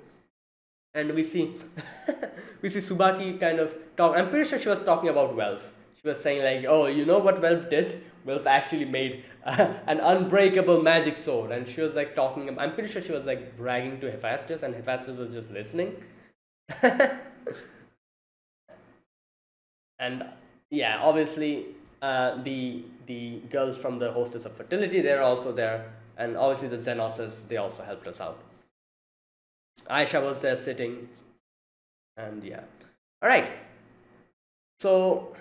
Speaker 1: And we see we see Tsubaki kind of talk. I'm pretty sure she was talking about Welf. She was saying, like, oh, you know what Welf did? Welf actually made an unbreakable magic sword. And she was, like, talking. I'm pretty sure she was, like, bragging to Hephaestus, and Hephaestus was just listening. And yeah, obviously, the girls from the Hostess of Fertility, they're also there. And obviously the Xenoses, they also helped us out. Aisha was there sitting. And yeah. Alright. So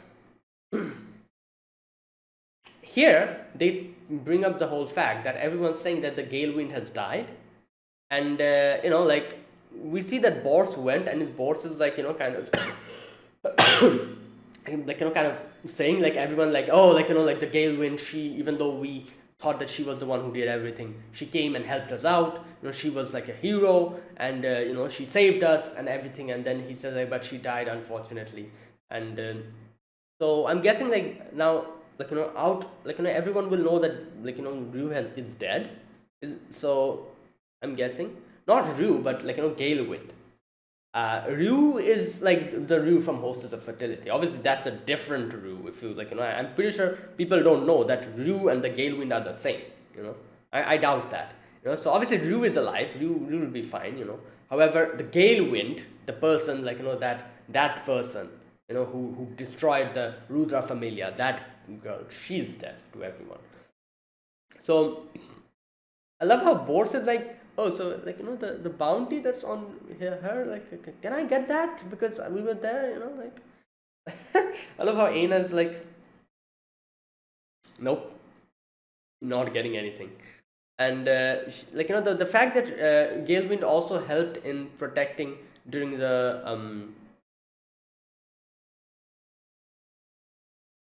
Speaker 1: here they bring up the whole fact that everyone's saying that the Gale Wind has died. And like, we see that Bors went, and his Bors is, like, kind of like, kind of saying, like, everyone, like, oh, like, like the Gale Wind, she, even though we thought that she was the one who did everything. She came and helped us out. She was like a hero, and she saved us and everything. And then he says, like, but she died unfortunately. And so I'm guessing like now, like out, like everyone will know that like Ryu is dead. So I'm guessing not Ryu, but like Galewind. Ryu is like the Ryu from Hostess of Fertility. Obviously, that's a different Ryu. If you like, I'm pretty sure people don't know that Ryu and the Galewind are the same. I doubt that. So obviously Ryu is alive. Ryu will be fine. However, the Galewind, the person like that person, who destroyed the Rudra Familia, that girl, she's dead to everyone. So I love how Bors is like, oh, so like the bounty that's on her, like, can I get that because we were there, like. I love how Aina's like, nope, not getting anything. And like the fact that Galewind also helped in protecting during the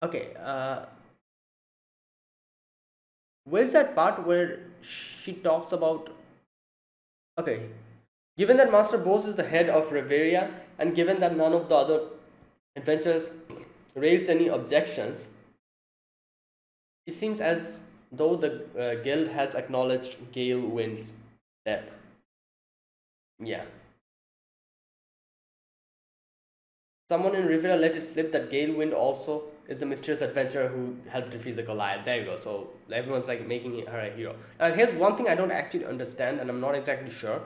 Speaker 1: okay, where's that part where she talks about, okay, given that Master Bose is the head of Reveria, and given that none of the other adventurers raised any objections, it seems as though the guild has acknowledged Galewind's death. Yeah. Someone in Rivera let it slip that Galewind also is the mysterious adventurer who helped defeat the Goliath. There you go. So everyone's like making her a hero. And here's one thing I don't actually understand, and I'm not exactly sure.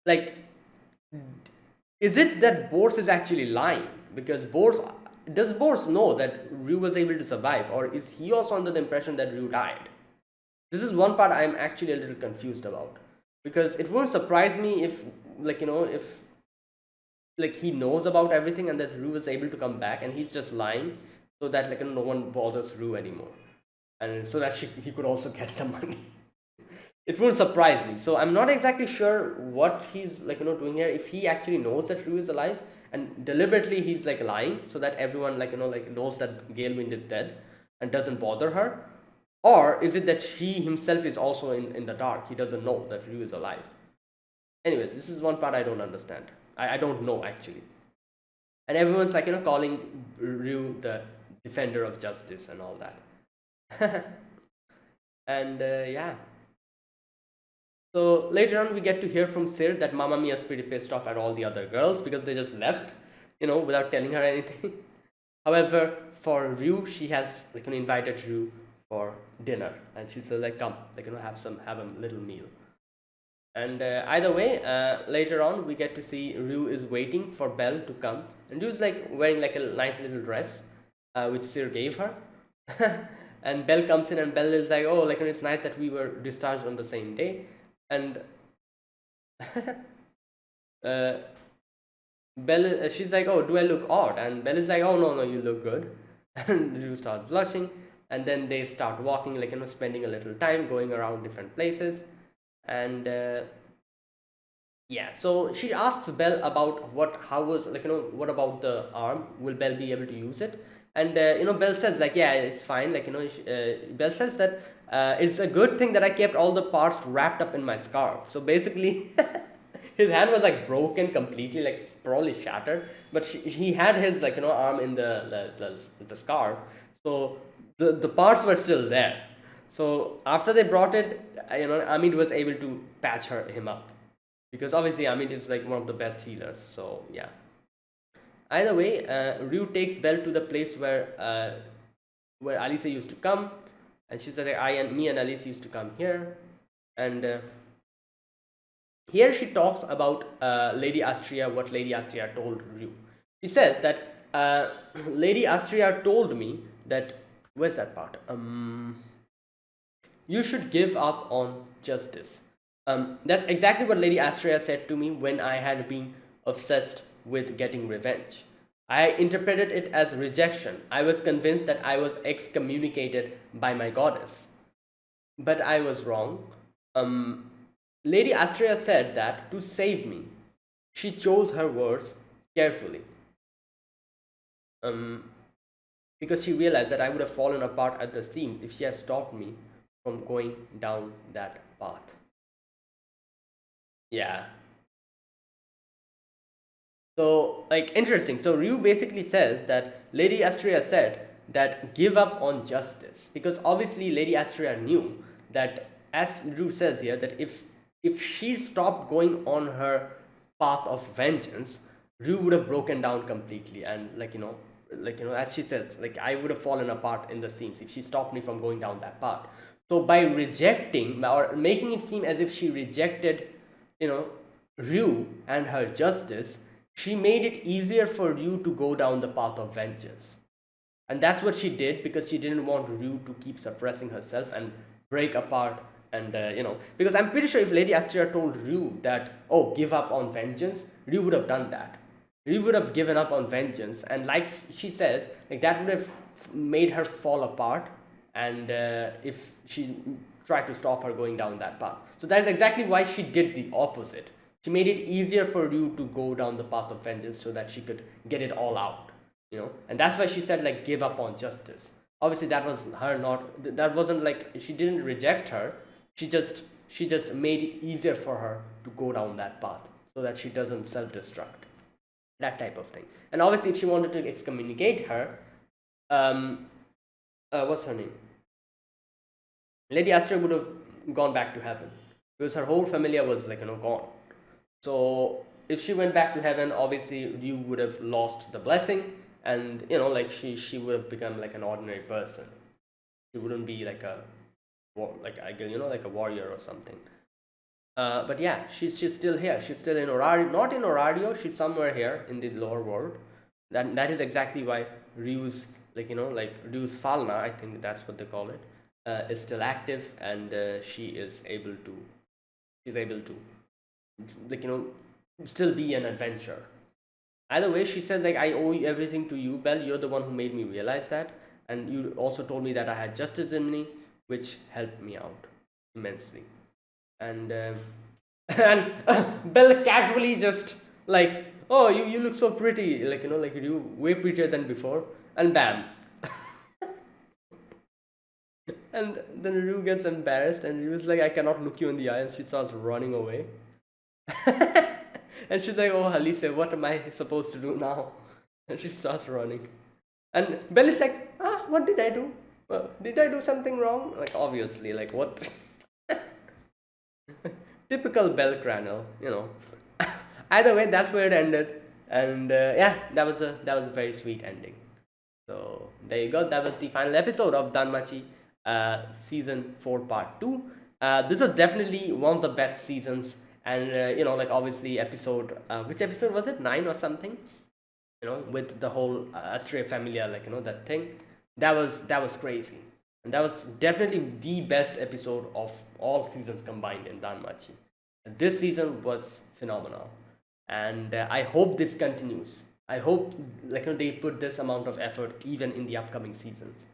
Speaker 1: Like, is it that Bors is actually lying? Because does Bors know that Ryu was able to survive, or is he also under the impression that Ryu died? This is one part I'm actually a little confused about, because it won't surprise me if if like he knows about everything and that Rue is able to come back and he's just lying so that like no one bothers Rue anymore, and so that he could also get the money. It won't surprise me. So I'm not exactly sure what he's like doing here. If he actually knows that Rue is alive and deliberately he's like lying so that everyone like knows that Galewind is dead and doesn't bother her, or is it that he himself is also in the dark? He doesn't know that Rue is alive. Anyways, this is one part I don't understand. I don't know actually. And everyone's like calling Ryu the defender of justice and all that. And yeah. So later on we get to hear from Sir that Mamma Mia's pretty pissed off at all the other girls because they just left, without telling her anything. However, for Ryu, she has like invited Ryu for dinner, and she says like, come, like have a little meal. And either way, later on we get to see Ryu is waiting for Belle to come, and Ryu's like wearing like a nice little dress, which Sir gave her. And Belle comes in, and Belle is like, oh, like it's nice that we were discharged on the same day. And Belle, she's like, oh, do I look odd? And Belle is like, oh, no, you look good. And Ryu starts blushing, and then they start walking, like spending a little time going around different places. And yeah, so she asks Belle about how was like what about the arm? Will Belle be able to use it? And Belle says like, yeah, it's fine. Like Belle says that it's a good thing that I kept all the parts wrapped up in my scarf. So basically, his hand was like broken completely, like probably shattered. But he had his like arm in the scarf, so the parts were still there. So after they brought it, Amit was able to patch him up, because obviously Amit is like one of the best healers. So yeah. Either way, Ryu takes Belle to the place where Alice used to come, and she said, me and Alice used to come here, and here she talks about Lady Astria, what Lady Astria told Ryu. She says that Lady Astria told me that, where's that part? You should give up on justice. That's exactly what Lady Astria said to me when I had been obsessed with getting revenge. I interpreted it as rejection. I was convinced that I was excommunicated by my goddess. But I was wrong. Lady Astria said that to save me, she chose her words carefully. because she realized that I would have fallen apart at the seams if she had stopped me from going down that path. Yeah. So, like, interesting. So, Ryu basically says that Lady Astrea said that give up on justice, because obviously Lady Astrea knew that, as Ryu says here, that if she stopped going on her path of vengeance, Ryu would have broken down completely, and as she says, like, I would have fallen apart in the seams if she stopped me from going down that path. So by rejecting or making it seem as if she rejected, you know, Ryu and her justice, she made it easier for Ryu to go down the path of vengeance. And that's what she did, because she didn't want Ryu to keep suppressing herself and break apart. And because I'm pretty sure if Lady Astrea told Ryu that, oh, give up on vengeance, Ryu would have done that. Ryu would have given up on vengeance, and like she says, like, that would have made her fall apart. And if she tried to stop her going down that path, so that's exactly why she did the opposite. She made it easier for Ryu to go down the path of vengeance so that she could get it all out, and that's why she said, like, give up on justice. Obviously that was her not, that wasn't like, she didn't reject her, she just made it easier for her to go down that path so that she doesn't self-destruct, that type of thing. And obviously if she wanted to excommunicate her, what's her name, Lady Astrea would have gone back to heaven, because her whole familia was, like, gone. So if she went back to heaven, obviously Ryu would have lost the blessing, and like, she would have become like an ordinary person. She wouldn't be like a like a warrior or something. But yeah, she's still here. She's still in Orario, not in Orario. She's somewhere here in the lower world. That is exactly why Ryu's, Ryu's Falna, I think that's what they call it, is still active, and she's able to, like, still be an adventurer. Either way, she says, like, I owe everything to you, Belle. You're the one who made me realize that, and you also told me that I had justice in me, which helped me out immensely. And and Belle casually just, like, oh, you look so pretty, like, like, you way prettier than before, and bam. And then Ryu gets embarrassed, and Ryu's like, I cannot look you in the eye, and she starts running away. And she's like, oh, Halise, what am I supposed to do now? And she starts running. And Belle is like, what did I do? Did I do something wrong? Like, obviously, like, what? Typical Belle Cranel, Either way, that's where it ended. And yeah, that was a very sweet ending. So there you go. That was the final episode of Danmachi season 4 part 2. This was definitely one of the best seasons, and like, obviously episode, which episode was it, 9 or something, with the whole Astrea Familia, like, that thing, that was crazy, and that was definitely the best episode of all seasons combined in Danmachi. This season was phenomenal, and I hope this continues. I hope, like, they put this amount of effort even in the upcoming seasons.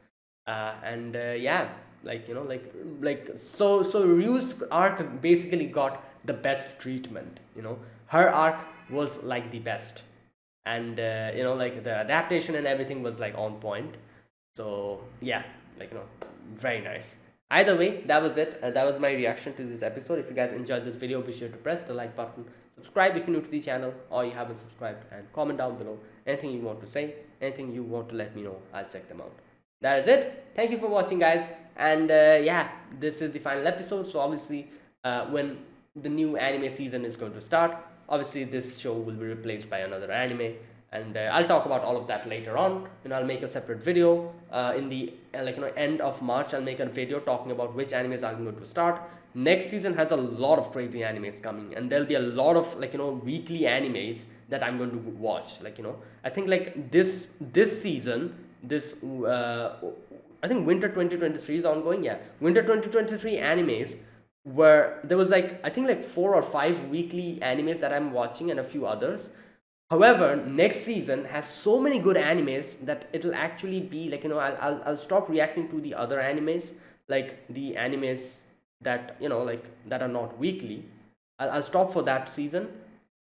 Speaker 1: And yeah, like, so Ryu's arc basically got the best treatment. Her arc was like the best, and like, the adaptation and everything was, like, on point. So yeah, like, very nice. Either way, that was it. That was my reaction to this episode. If you guys enjoyed this video, be sure to press the like button, subscribe if you're new to the channel or you haven't subscribed, and comment down below anything you want to say, anything you want to let me know. I'll check them out. That is it. Thank you for watching, guys. And yeah, this is the final episode. So obviously, when the new anime season is going to start, obviously this show will be replaced by another anime, and I'll talk about all of that later on. I'll make a separate video in the end of March. I'll make a video talking about which animes I'm going to start. Next season has a lot of crazy animes coming, and there'll be a lot of, weekly animes that I'm going to watch. I think, like, this season, this I think winter 2023 is ongoing. Yeah, winter 2023 animes, where there was, like, I think, like, 4 or 5 weekly animes that I'm watching, and a few others. However, next season has so many good animes that it'll actually be, like, I'll stop reacting to the other animes, like the animes that, like, that are not weekly. I'll stop for that season,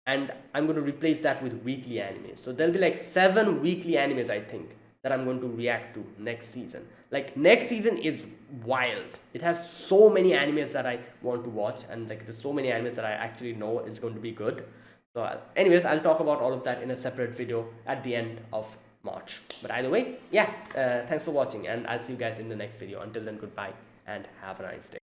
Speaker 1: and I'm going to replace that with weekly animes. So there'll be, like, 7 weekly animes, I think, that I'm going to react to next season. Like next season is wild. It has so many animes that I want to watch, and like there's so many animes that I actually know is going to be good. So anyways, I'll talk about all of that in a separate video at the end of March. But either way, yeah, thanks for watching, and I'll see you guys in the next video. Until then, goodbye and have a nice day.